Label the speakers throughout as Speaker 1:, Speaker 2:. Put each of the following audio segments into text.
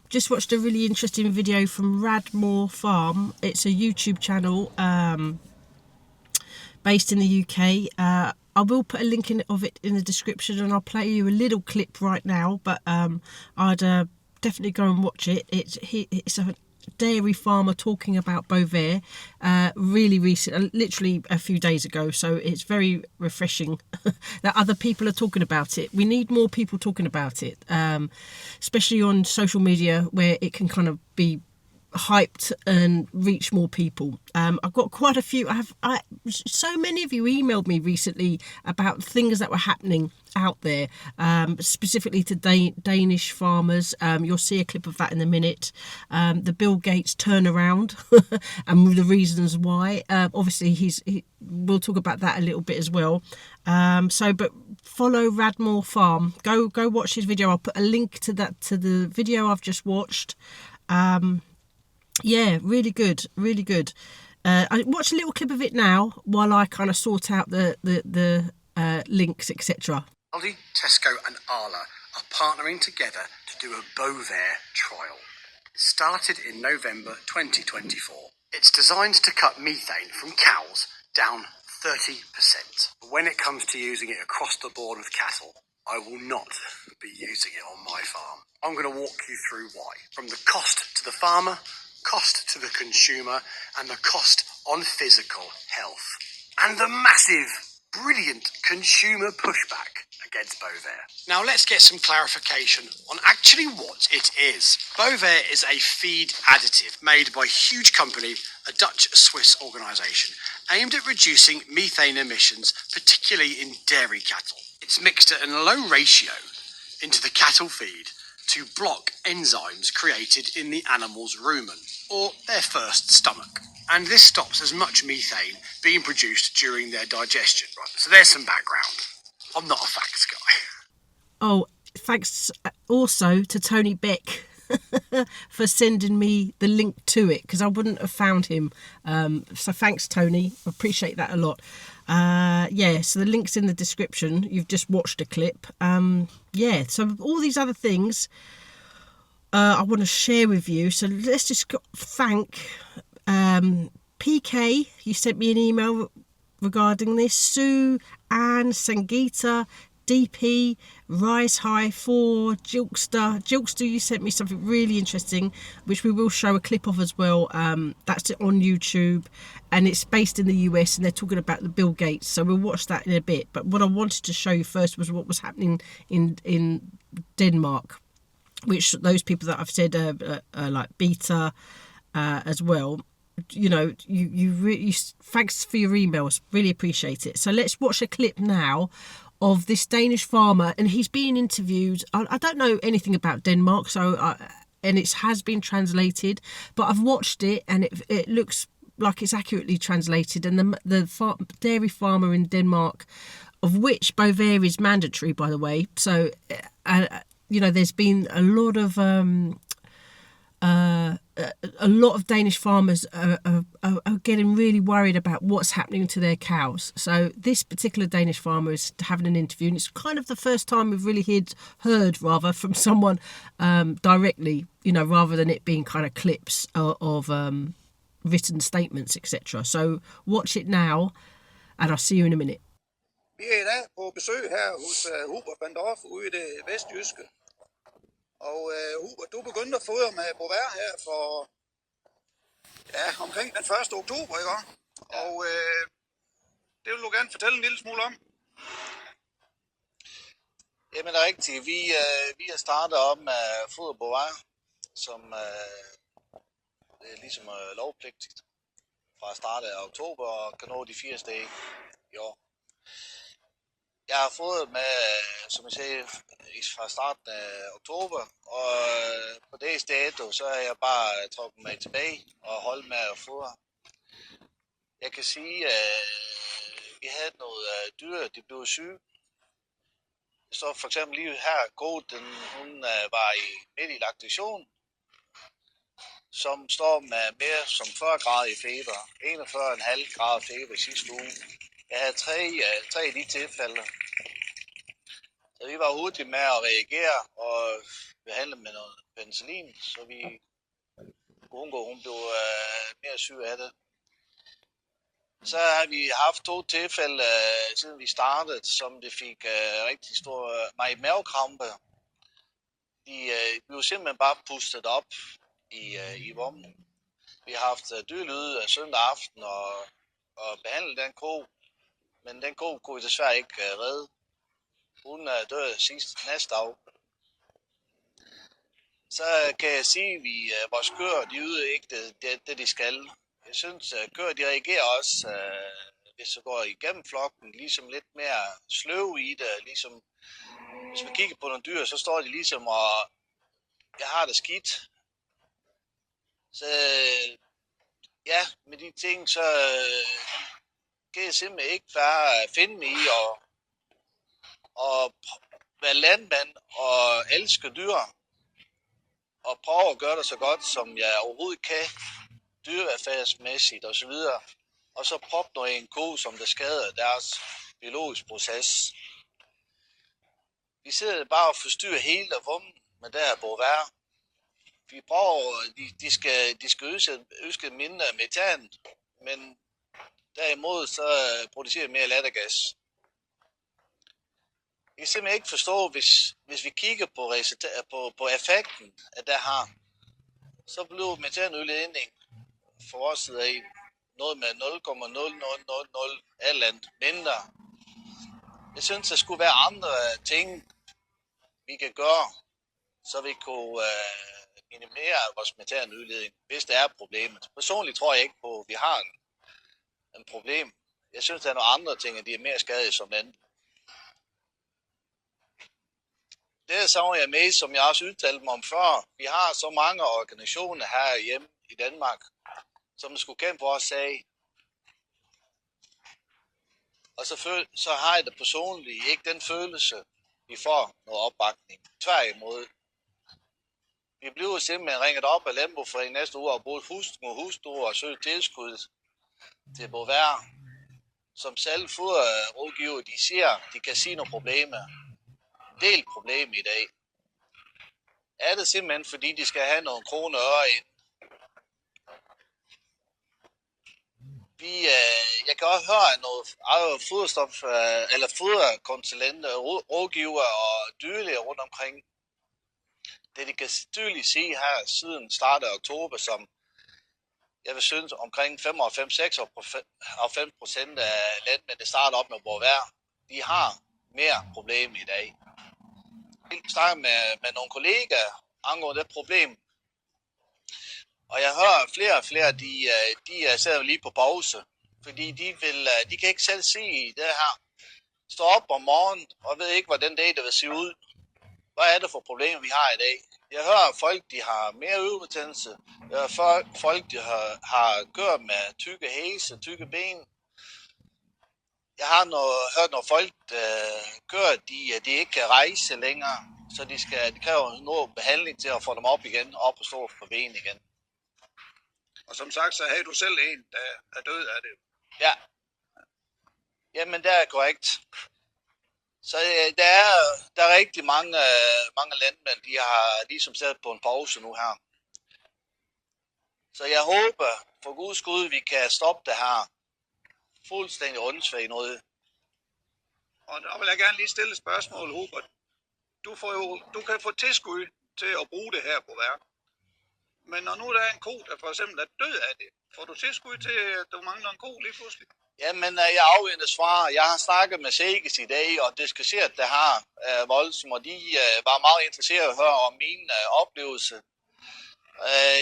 Speaker 1: just watched a really interesting video from Radmore Farm. It's a YouTube channel based in the UK. I will put a link of it in the description, and I'll play you a little clip right now, but I'd definitely go and watch it. It's a dairy farmer talking about Bovaer really recent, literally a few days ago, so it's very refreshing that other people are talking about it. We need more people talking about it, especially on social media, where it can kind of be hyped and reach more people. I've got quite a few. So many of you emailed me recently about things that were happening out there, specifically to Danish farmers. You'll see a clip of that in a minute. The Bill Gates turnaround and the reasons why. Obviously, we'll talk about that a little bit as well. But follow Radmore Farm. Go watch his video. I'll put a link to the video I've just watched. Yeah, really good, really good. I watch a little clip of it now while I kind of sort out the links, etc.
Speaker 2: Aldi, Tesco and Arla are partnering together to do a Bovaer trial. It started in November 2024. It's designed to cut methane from cows down 30%. But when it comes to using it across the board with cattle, I will not be using it on my farm. I'm going to walk you through why. From the cost to the farmer, cost to the consumer, and the cost on physical health. And the massive, brilliant consumer pushback against Bovaer. Now let's get some clarification on actually what it is. Bovaer is a feed additive made by a huge company, a Dutch-Swiss organisation, aimed at reducing methane emissions, particularly in dairy cattle. It's mixed at a low ratio into the cattle feed to block enzymes created in the animal's rumen, or their first stomach. And this stops as much methane being produced during their digestion. Right, so there's some background. I'm not a facts guy.
Speaker 1: Oh, thanks also to Tony Beck for sending me the link to it, because I wouldn't have found him. So thanks, Tony. I appreciate that a lot. So the link's in the description. You've just watched a clip. So all these other things I want to share with you. So let's just thank PK. You sent me an email regarding this. Sue, Anne, Sangeeta, DP, Rise High 4, Jilkster, you sent me something really interesting, which we will show a clip of as well. That's on YouTube, and it's based in the US, and they're talking about the Bill Gates, so we'll watch that in a bit. But what I wanted to show you first was what was happening in Denmark, which those people that I've said are like beta as well. You know, you really, thanks for your emails, really appreciate it. So let's watch a clip now of this Danish farmer, and he's being interviewed. I don't know anything about Denmark, and it has been translated, but I've watched it, and it looks like it's accurately translated. And the dairy farmer in Denmark, of which Bovaer is mandatory, by the way. So, there's been a lot of Danish farmers are getting really worried about what's happening to their cows. So this particular Danish farmer is having an interview, and it's kind of the first time we've really heard from someone directly, rather than it being kind of clips of written statements, etc. So watch it now, and I'll see you in a minute.
Speaker 3: Vi er i dag på besøg her hos Hubert van Dorf ude i det vestjyske. Og Hubert, du begyndte at fodre med Bovaer her for omkring den 1. oktober, ikke? Og det vil du gerne fortælle en lille smule om.
Speaker 4: Jamen det er rigtigt. Vi har startet op med foder Bovaer, som er ligesom lovpligtigt fra starten af oktober og kan nå de 80 dage i år. Jeg har fået med, som jeg siger, fra starten af oktober, og på det dato, så er jeg bare trukket mig tilbage og holdt med at fodre. Jeg kan sige, at vi havde noget dyr, de blev syge. Så for eksempel lige her, hun var midt i laktation, som står med mere som 40 grader i feber, 41,5 grader feber sidste uge. Jeg havde tre af de tilfælde. Så vi var hurtige med at reagere og behandle med noget penicillin, så vi kunne undgå, hun blev mere syg af det. Så har vi haft 2 tilfælde, siden vi startede, som det fik rigtig stor mavekrampe. De blev simpelthen bare pustet op i vommen. Vi har haft dyrelyde søndag aften og behandlet den ko, men den ko kunne vi desværre ikke redde. Hun døde næste dag. Så kan jeg sige, at vores køer, de yder ikke det de skal. Jeg synes, at køer, de reagerer også, hvis det går igennem flokken, ligesom lidt mere sløv i det. Ligesom, hvis vi kigger på nogle dyr, så står de ligesom og, jeg har det skidt. Så ja, med de ting, så kan jeg simpelthen ikke bare finde mig i og være landmand og elske dyr. Og prøve at gøre det så godt, som jeg overhovedet kan, dyrevelfærdsmæssigt og så videre. Og så proppe noget en ko, som der skader deres biologiske proces. Vi sidder bare og forstyrrer hele vummen med det her Bovaer. Vi prøver, de skal ønske mindre metan, men derimod så producerer mere lattergas. Jeg kan simpelthen ikke forstå, hvis vi kigger på effekten af det her, så bliver metanudledning for vores side af noget med 0,0000 eller andet mindre. Jeg synes, der skulle være andre ting, vi kan gøre, så vi kunne minimere vores metanudledning, hvis der er problemet. Personligt tror jeg ikke på, at vi har en problem. Jeg synes, der er nogle andre ting, at de er mere skadelige som andet. Det savner jeg med, som jeg også udtalte mig om før. Vi har så mange organisationer her hjemme i Danmark, som skulle kæmpe for vores sag. Og så har jeg det personligt ikke den følelse, vi får noget opbakning. Tværtimod. Vi bliver simpelthen ringet op af Landbrugsforeningen næste uge og brugt hustru og søgt tilskud til Bovaer, som selv foderrådgiver, de siger, de kan sige nogle problemer. Del problem i dag. Er det simpelthen fordi de skal have nogle kroner og øre ind? Jeg kan også høre noget foderstof eller foderkonsulenter, rådgiver og dyrlæger rundt omkring. Det de kan tydeligt se her siden starten af oktober, som jeg vil synes omkring 95-96% af landmænd, der starter op med Bovaer, de har mere problem i dag. Jeg snakker med nogle kollegaer angående det problem, og jeg hører flere og flere, de sidder lige på pause, fordi de kan ikke selv se det her. Stå op om morgenen og ved ikke, hvordan det vil se ud. Hvad er det for problemer, vi har i dag? Jeg hører folk, de har mere ørebetændelse. Jeg hører folk, de har gør med tykke hæse, tykke ben. Jeg har hørt nogle folk, der gør, at de ikke kan rejse længere, så de kræver noget behandling til at få dem op igen, op og stå på ben igen.
Speaker 3: Og som sagt, så havde du selv en, der er død af det.
Speaker 4: Ja. Jamen, det er korrekt. Så der er rigtig mange landmænd, de har ligesom sat på en pause nu her. Så jeg håber, for guds skyld, vi kan stoppe det her fuldstændig åndssvagt noget.
Speaker 3: Og der vil jeg gerne lige stille et spørgsmål, Hubert. Du kan få tilskud til at bruge det her på værk. Men når nu der er en ko, der for eksempel er død af det, får du tilskud til, at du mangler en ko lige pludselig?
Speaker 4: Jamen, jeg afventer svar. Jeg har snakket med Sækes i dag, og diskuteret det her voldsomt, og de var meget interesserede at høre om min oplevelse.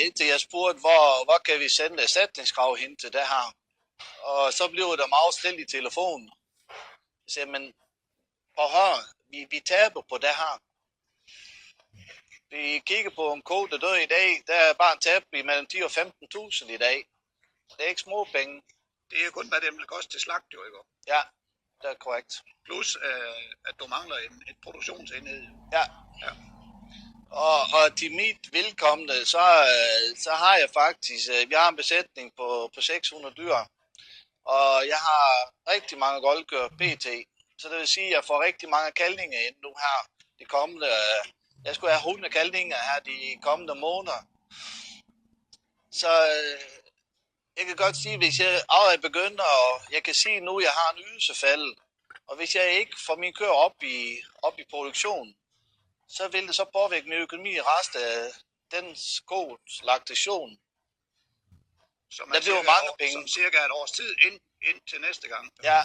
Speaker 4: Indtil jeg spurgte, hvor kan vi sende erstatningskrav hen til det her? Og så blev der meget stille i telefonen. Jeg siger, men prøv at høre, vi taber på det her. Vi kigger på en ko, der dør i dag, der er bare en tab i mellem 10 og 15.000 i dag. Det er ikke små penge.
Speaker 3: Det er kun, hvad det vil koste til slagt, jo ikke?
Speaker 4: Ja, det er korrekt.
Speaker 3: Plus, at du mangler en produktionsenhed.
Speaker 4: Ja. Og til mit velkomne, så har jeg faktisk, vi har en besætning på 600 dyr. Og jeg har rigtig mange goldkøer pt. Så det vil sige, at jeg får rigtig mange kaldninger ind nu her de kommende Jeg skulle have hundekaldninger her de kommende måneder. Så jeg kan godt sige, hvis jeg allerede begynder, og jeg kan sige nu, at jeg har en ydelsefald, og hvis jeg ikke får min køer op i produktion, så vil det så påvirke min økonomi i resten af den laktation. Der bliver mange penge.
Speaker 3: Som cirka et års tid ind til næste gang.
Speaker 4: Ja,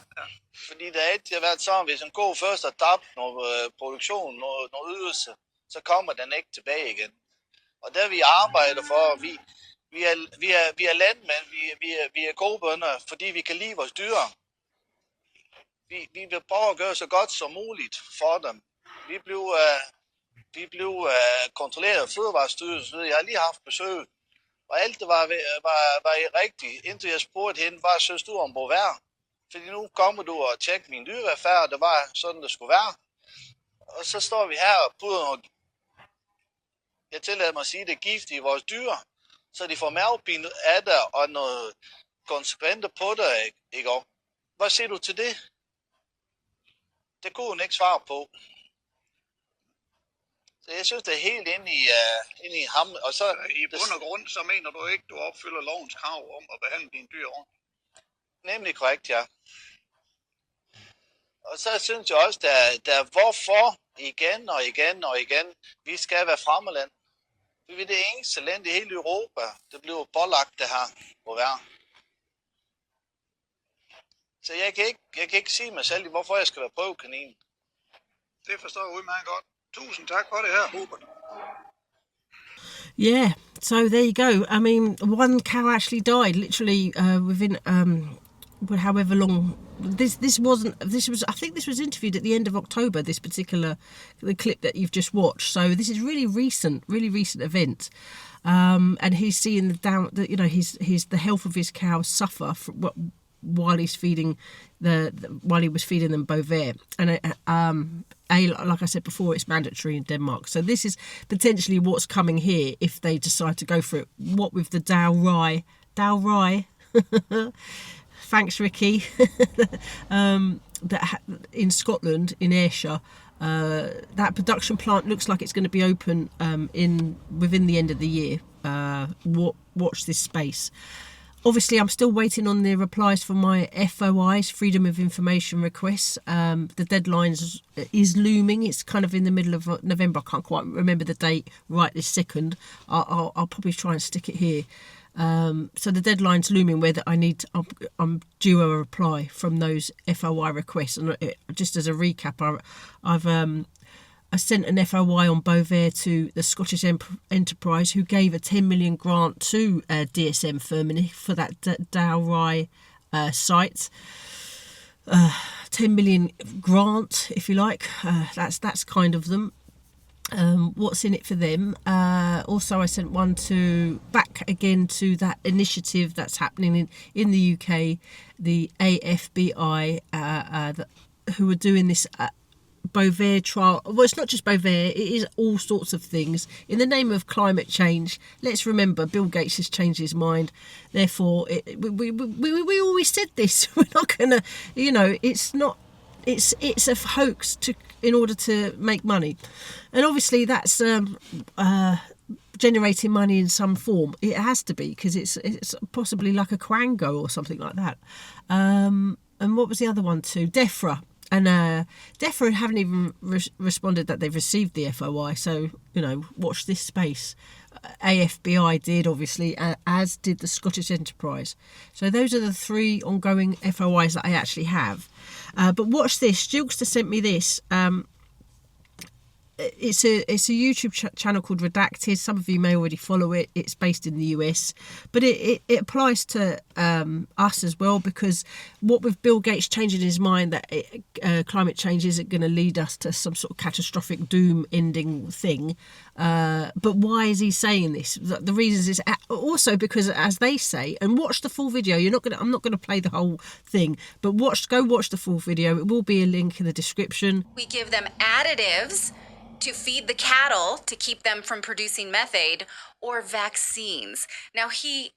Speaker 4: fordi det har altid været sådan, hvis en ko først har tabt noget produktion, noget ydelse, så kommer den ikke tilbage igen. Og der vi arbejder for, vi er landmænd, vi er kobønder, fordi vi kan lide vores dyr. Vi vil prøve at gøre så godt som muligt for dem. Vi blev kontrolleret af Fødevarestyrelsen. Jeg har lige haft besøg, og alt det var rigtigt, indtil jeg spurgte hende, hvad synes du om Bovaer? Fordi nu kommer du og tjekker min dyrevelfærd, og det var sådan, det skulle være. Og så står vi her og puder noget, jeg tillader mig at sige, det er gift i vores dyr, så de får mavepine af det, og noget konsekvente på det, ikke? Hvad siger du til det? Det kunne hun ikke svare på. Så jeg synes, det er helt inde i ham. Og så,
Speaker 3: i bund og grund, så mener du ikke, du opfylder lovens krav om at behandle dine dyr ordentligt?
Speaker 4: Nemlig korrekt, ja. Og så synes jeg også, der hvorfor igen, vi skal være fremmeland. Vi er det eneste land i hele Europa, der bliver pålagt det her på hver. Så jeg kan ikke sige mig selv, hvorfor jeg skal være prøvekanin.
Speaker 3: Det forstår jeg udmærket godt. Tusind tak for det her, Hubert.
Speaker 1: Yeah, so there you go. I mean, one cow actually died literally within however long. This was I think this was interviewed at the end of October, the clip that you've just watched. So this is really recent event. And he's seeing the health of his cows suffer while he was feeding them Bovaer. And like I said before, it's mandatory in Denmark. So this is potentially what's coming here if they decide to go for it. What with the Dow Rye. Thanks, Ricky. That in Scotland, in Ayrshire, that production plant looks like it's going to be open within the end of the year. Watch this space. Obviously, I'm still waiting on the replies for my FOIs, Freedom of Information requests. The deadline is looming. It's kind of in the middle of November. I can't quite remember the date right this second. I'll probably try and stick it here. So the deadline's looming where I'm due a reply from those FOI requests. And just as a recap, I sent an FOI on Bovaer to the Scottish Enterprise, who gave a 10 million grant to DSM Firmenich for that Dow Rye site. 10 million grant, if you like. That's kind of them. What's in it for them? Also, I sent one back again to that initiative that's happening in the UK, the AFBI, who are doing this Bovaer trial. Well, it's not just Bovaer, it is all sorts of things in the name of climate change. Let's remember, Bill Gates has changed his mind. Therefore, we always said this. We're not gonna, it's not. It's a hoax in order to make money, and obviously that's generating money in some form. It has to be, because it's possibly like a Quango or something like that. And what was the other one too? DEFRA. And DEFRA haven't even responded that they've received the FOI, so, watch this space. AFBI did, obviously, as did the Scottish Enterprise. So those are the three ongoing FOIs that I actually have. But watch this. Jilkster sent me this. It's a YouTube channel called Redacted. Some of you may already follow it. It's based in the US, but it applies to us as well, because what with Bill Gates changing his mind that climate change isn't going to lead us to some sort of catastrophic doom ending thing. But why is he saying this? The reasons is also because, as they say, and watch the full video. I'm not going to play the whole thing, but go watch the full video. It will be a link in the description.
Speaker 5: We give them additives to feed the cattle to keep them from producing methane, or vaccines. Now, he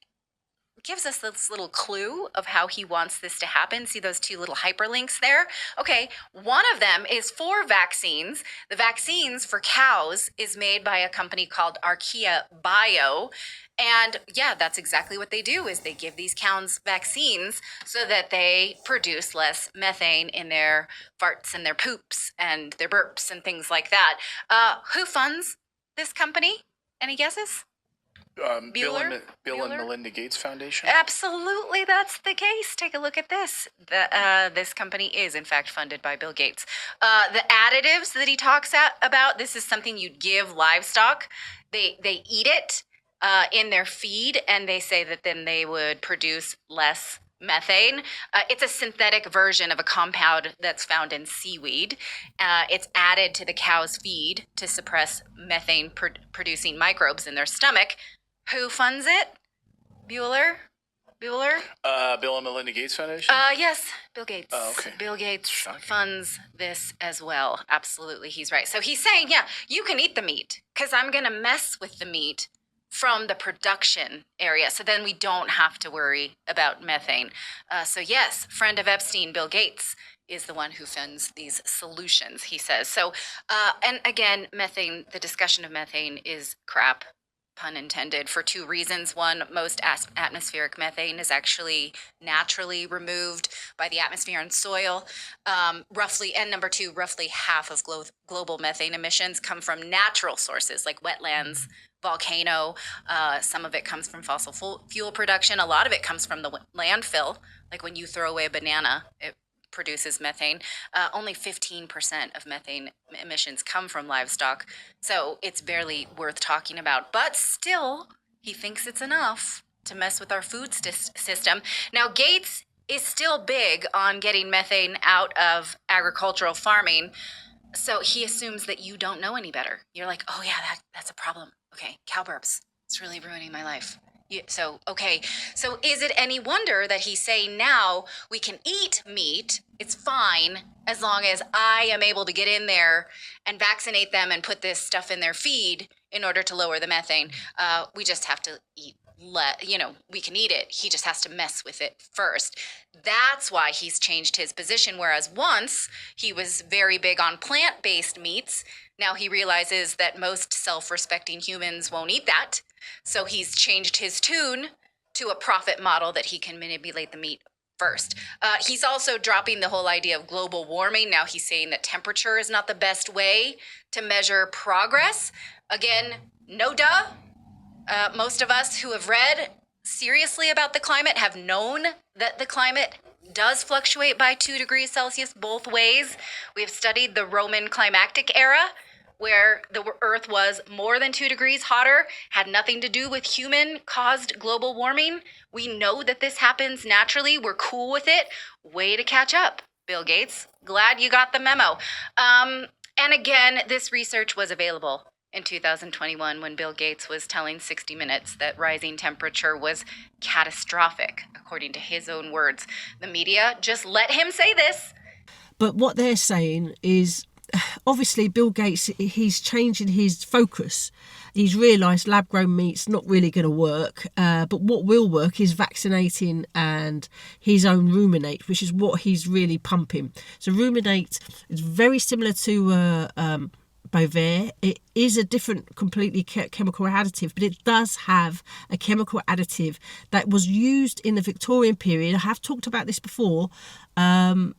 Speaker 5: gives us this little clue of how he wants this to happen. See those two little hyperlinks there? Okay, one of them is for vaccines. The vaccines for cows is made by a company called Archaea Bio. And yeah, that's exactly what they do, is they give these cows vaccines so that they produce less methane in their farts and their poops and their burps and things like that. Who funds this company? Any guesses?
Speaker 6: Bill and
Speaker 5: Bueller?
Speaker 6: Melinda Gates Foundation.
Speaker 5: Absolutely, that's the case. Take a look at this. This company is, in fact, funded by Bill Gates. The additives that he talks about, this is something you'd give livestock. They eat it in their feed, and they say that then they would produce less methane. It's a synthetic version of a compound that's found in seaweed. It's added to the cow's feed to suppress methane producing microbes in their stomach. Who funds it? Bueller?
Speaker 6: Bill and Melinda Gates Foundation.
Speaker 5: Yes, Bill Gates.
Speaker 6: Oh, okay.
Speaker 5: Bill Gates
Speaker 6: Shocking.
Speaker 5: funds this as well. Absolutely, he's right. So he's saying, yeah, you can eat the meat because I'm going to mess with the meat from the production area. So then we don't have to worry about methane. So yes, friend of Epstein, Bill Gates, is the one who funds these solutions, he says. So, and again, methane, the discussion of methane is crap. Pun intended, for two reasons. One, most atmospheric methane is actually naturally removed by the atmosphere and soil. Roughly, and number two, roughly half of global methane emissions come from natural sources like wetlands, volcano. Some of it comes from fossil fuel production. A lot of it comes from the landfill. Like when you throw away a banana, it produces methane. Only 15% of methane emissions come from livestock, so it's barely worth talking about. But still, he thinks it's enough to mess with our food system. Now, Gates is still big on getting methane out of agricultural farming, so he assumes that you don't know any better. You're like, oh yeah, that's a problem. Okay, cow burps. It's really ruining my life. So is it any wonder that he's saying now we can eat meat, it's fine, as long as I am able to get in there and vaccinate them and put this stuff in their feed in order to lower the methane. We just have to eat, we can eat it. He just has to mess with it first. That's why he's changed his position, whereas once he was very big on plant-based meats. Now he realizes that most self-respecting humans won't eat that. So he's changed his tune to a profit model that he can manipulate the meat first. He's also dropping the whole idea of global warming. Now he's saying that temperature is not the best way to measure progress. Again, no duh. Most of us who have read seriously about the climate have known that the climate does fluctuate by 2 degrees Celsius both ways. We have studied the Roman climactic era, where the Earth was more than 2 degrees hotter, had nothing to do with human-caused global warming. We know that this happens naturally. We're cool with it. Way to catch up, Bill Gates. Glad you got the memo. And again, this research was available in 2021 when Bill Gates was telling 60 Minutes that rising temperature was catastrophic, according to his own words. The media just let him say this.
Speaker 1: But what they're saying is, obviously, Bill Gates, he's changing his focus. He's realised lab-grown meat's not really going to work. But what will work is vaccinating and his own ruminate, which is what he's really pumping. So ruminate is very similar to Bovaer. It is a different, completely chemical additive, but it does have a chemical additive that was used in the Victorian period. I have talked about this before. I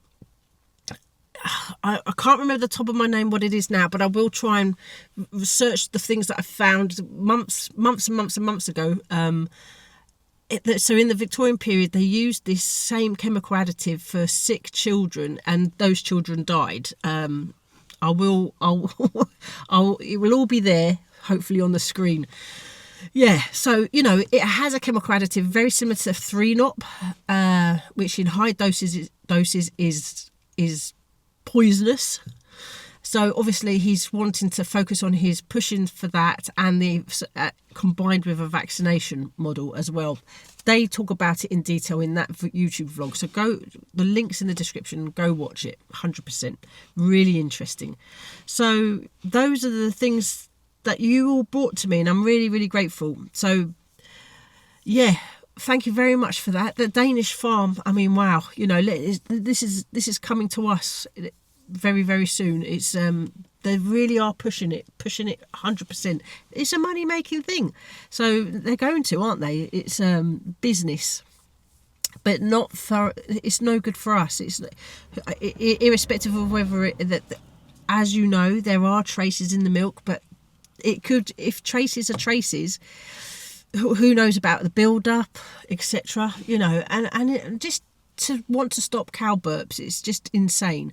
Speaker 1: can't remember the top of my name what it is now, but I will try and research the things that I found months ago. So in the Victorian period, they used this same chemical additive for sick children, and those children died. It will all be there, hopefully, on the screen. Yeah, so, it has a chemical additive very similar to 3-nop, which in high doses is poisonous. So obviously he's wanting to focus on his pushing for that, and the combined with a vaccination model as well. They talk about it in detail in that YouTube vlog. So the link's in the description, go watch it. 100%. Really interesting. So those are the things that you all brought to me, and I'm really, really grateful. So yeah, thank you very much for that. The Danish Farm, I mean, wow, you know, this is coming to us very, very soon. It's they really are pushing it 100%. It's a money making thing, so they're going to, aren't they? It's business, but not for. It's no good for us. It's irrespective of whether as you know, there are traces in the milk, but it could, if traces are traces, who knows about the build-up, etc. You know, and just to want to stop cow burps, it's just insane,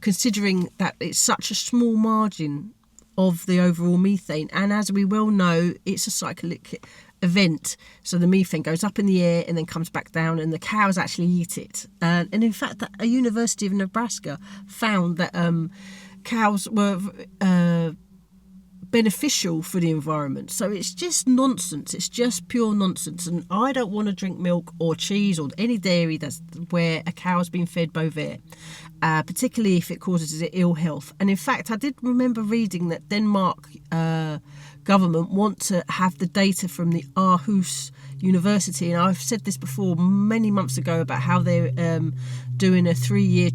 Speaker 1: considering that it's such a small margin of the overall methane. And as we well know, it's a cyclic event, so the methane goes up in the air and then comes back down, and the cows actually eat it. And in fact, a University of Nebraska found that cows were beneficial for the environment. So it's just nonsense. It's just pure nonsense. And I don't want to drink milk or cheese or any dairy that's where a cow's been fed Bovaer, particularly if it causes ill health. And in fact, I did remember reading that Denmark government want to have the data from the Aarhus University, and I've said this before many months ago about how they're doing a 3-year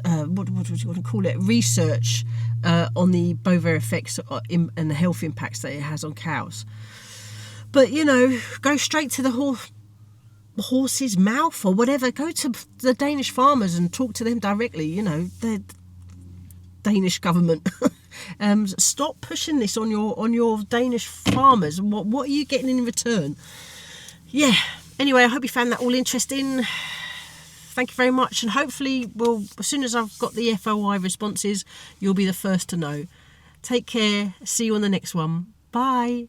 Speaker 1: what would you want to call it, research on the Bovaer effects and the health impacts that it has on cows. But, you know, go straight to the horse's mouth or whatever. Go to the Danish farmers and talk to them directly. You know, the Danish government. Stop pushing this on your Danish farmers. What are you getting in return? Yeah. Anyway, I hope you found that all interesting. Thank you very much, and hopefully, as soon as I've got the FOI responses, you'll be the first to know. Take care. See you on the next one. Bye.